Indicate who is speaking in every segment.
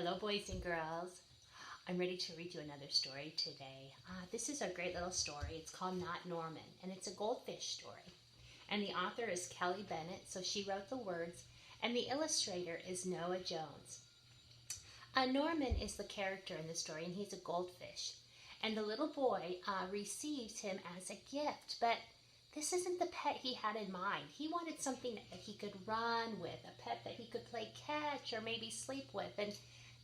Speaker 1: Hello, boys and girls. I'm ready to read you another story today. This is a great little story. It's called Not Norman, and it's a goldfish story. And the author is Kelly Bennett, so she wrote the words, and the illustrator is Noah Jones. Norman is the character in the story, and he's a goldfish. And the little boy receives him as a gift, but this isn't the pet he had in mind. He wanted something that he could run with, a pet that he could play catch or maybe sleep with. And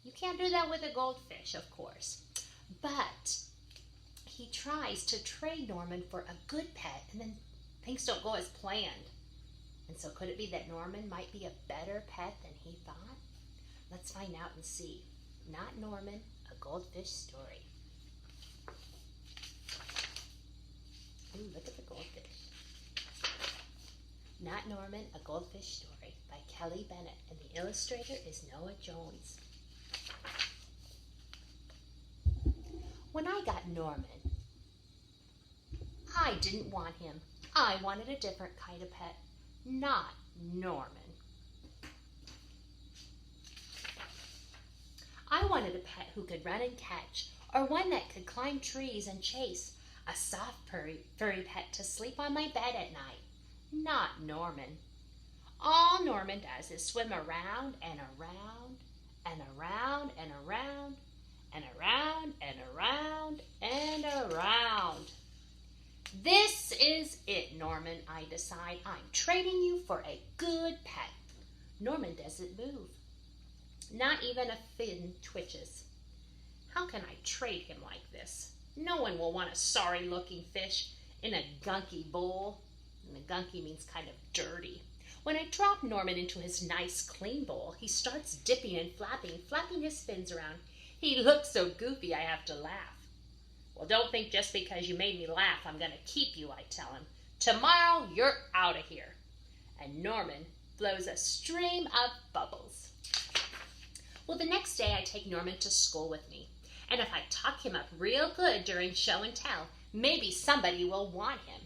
Speaker 1: you can't do that with a goldfish, of course. But he tries to trade Norman for a good pet, and then things don't go as planned. And so could it be that Norman might be a better pet than he thought? Let's find out and see. Not Norman, a goldfish story. Ooh, look at the goldfish. Not Norman, a goldfish story by Kelly Bennett, and the illustrator is Noah Jones. When I got Norman, I didn't want him. I wanted a different kind of pet, not Norman. I wanted a pet who could run and catch, or one that could climb trees and chase, a soft furry pet to sleep on my bed at night, not Norman. All Norman does is swim around and around and around and around and around and around and around. This is it, Norman, I decide. I'm trading you for a good pet. Norman doesn't move. Not even a fin twitches. How can I trade him like this? No one will want a sorry-looking fish in a gunky bowl. And a gunky means kind of dirty. When I drop Norman into his nice, clean bowl, he starts dipping and flapping his fins around. He looks so goofy I have to laugh. Well, don't think just because you made me laugh I'm going to keep you, I tell him. Tomorrow you're out of here. And Norman blows a stream of bubbles. Well, the next day I take Norman to school with me. And if I talk him up real good during show and tell, maybe somebody will want him.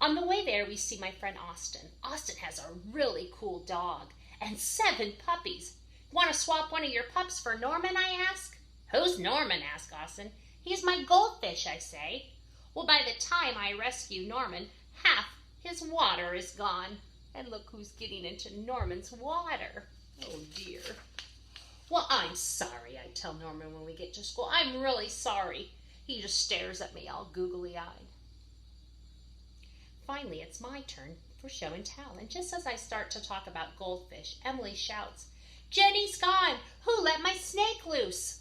Speaker 1: On the way there, we see my friend Austin. Austin has a really cool dog and 7 puppies. Want to swap one of your pups for Norman, I ask? Who's Norman, asks Austin. He's my goldfish, I say. Well, by the time I rescue Norman, half his water is gone. And look who's getting into Norman's water. Oh, dear. Well, I'm sorry, I tell Norman when we get to school. I'm really sorry. He just stares at me all googly-eyed. Finally, it's my turn for show and tell. And just as I start to talk about goldfish, Emily shouts, "Jenny's gone! Who let my snake loose?"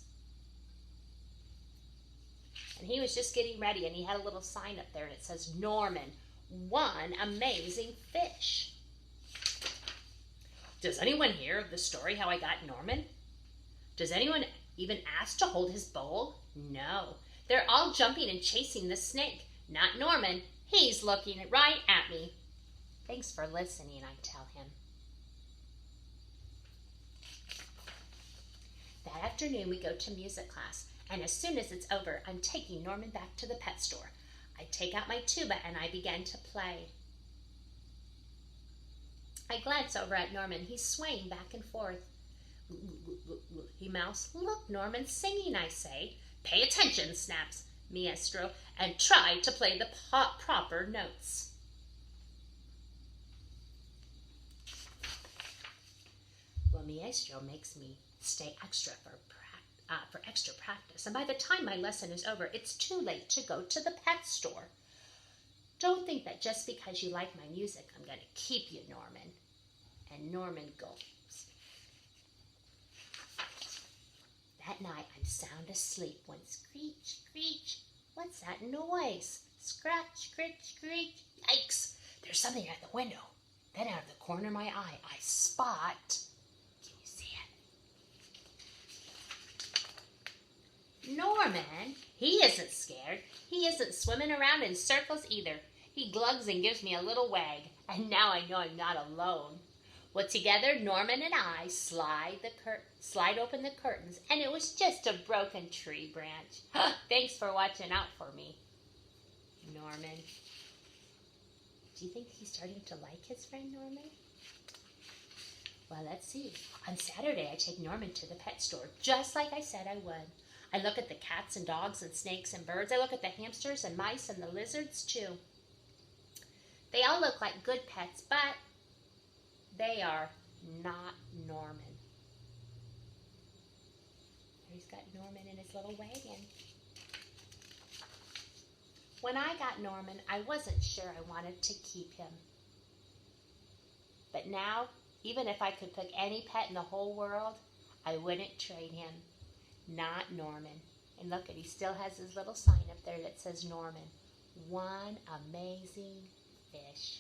Speaker 1: And he was just getting ready, and he had a little sign up there, and it says, "Norman, one amazing fish." Does anyone hear of the story how I got Norman? Does anyone even ask to hold his bowl? No. They're all jumping and chasing the snake. Not Norman. He's looking right at me. Thanks for listening, I tell him. That afternoon, we go to music class, and as soon as it's over, I'm taking Norman back to the pet store. I take out my tuba, and I begin to play. I glance over at Norman. He's swaying back and forth. He mouths. "Look, Norman, singing," I say. "Pay attention," snaps Maestro, "and try to play the proper notes." Well, Maestro makes me stay extra for extra practice, and by the time my lesson is over, it's too late to go to the pet store. Don't think that just because you like my music, I'm going to keep you, Norman. And Norman goes. That night, I'm sound asleep when screech, screech. What's that noise? Scratch, scritch, screech. Yikes! There's something at the window. Then out of the corner of my eye, I spot. Can you see it? Norman. He isn't scared. He isn't swimming around in circles either. He glugs and gives me a little wag. And now I know I'm not alone. Well, together, Norman and I slide open the curtains, and it was just a broken tree branch. Thanks for watching out for me, Norman. Do you think he's starting to like his friend Norman? Well, let's see. On Saturday, I take Norman to the pet store, just like I said I would. I look at the cats and dogs and snakes and birds. I look at the hamsters and mice and the lizards, too. They all look like good pets, but they are not Norman. He's got Norman in his little wagon. When I got Norman, I wasn't sure I wanted to keep him. But now, even if I could pick any pet in the whole world, I wouldn't trade him. Not Norman. And look, he still has his little sign up there that says Norman. One amazing fish.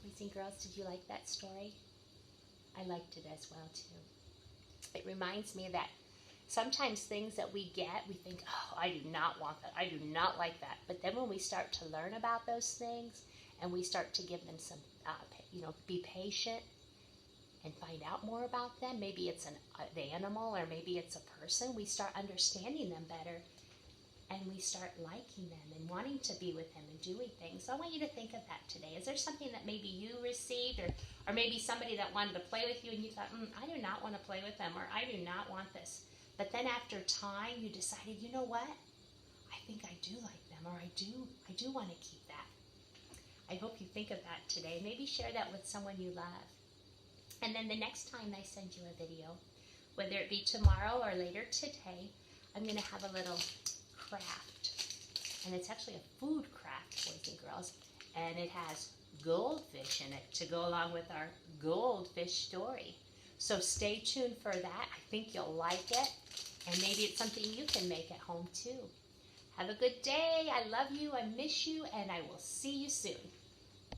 Speaker 1: Boys and girls, did you like that story? I liked it as well, too. It reminds me that sometimes things that we get, we think, oh, I do not want that. I do not like that. But then when we start to learn about those things and we start to give them some, be patient and find out more about them, maybe it's an animal or maybe it's a person, we start understanding them better and we start liking them and wanting to be with them and doing things. So I want you to think of that today. Is there something that maybe you received or maybe somebody that wanted to play with you and you thought, I do not want to play with them, or I do not want this. But then after time you decided, you know what? I think I do like them, or I do want to keep that. I hope you think of that today. Maybe share that with someone you love. And then the next time I send you a video, whether it be tomorrow or later today, I'm going to have a little craft. And it's actually a food craft, boys and girls. And it has goldfish in it to go along with our goldfish story. So stay tuned for that. I think you'll like it. And maybe it's something you can make at home too. Have a good day. I love you. I miss you. And I will see you soon.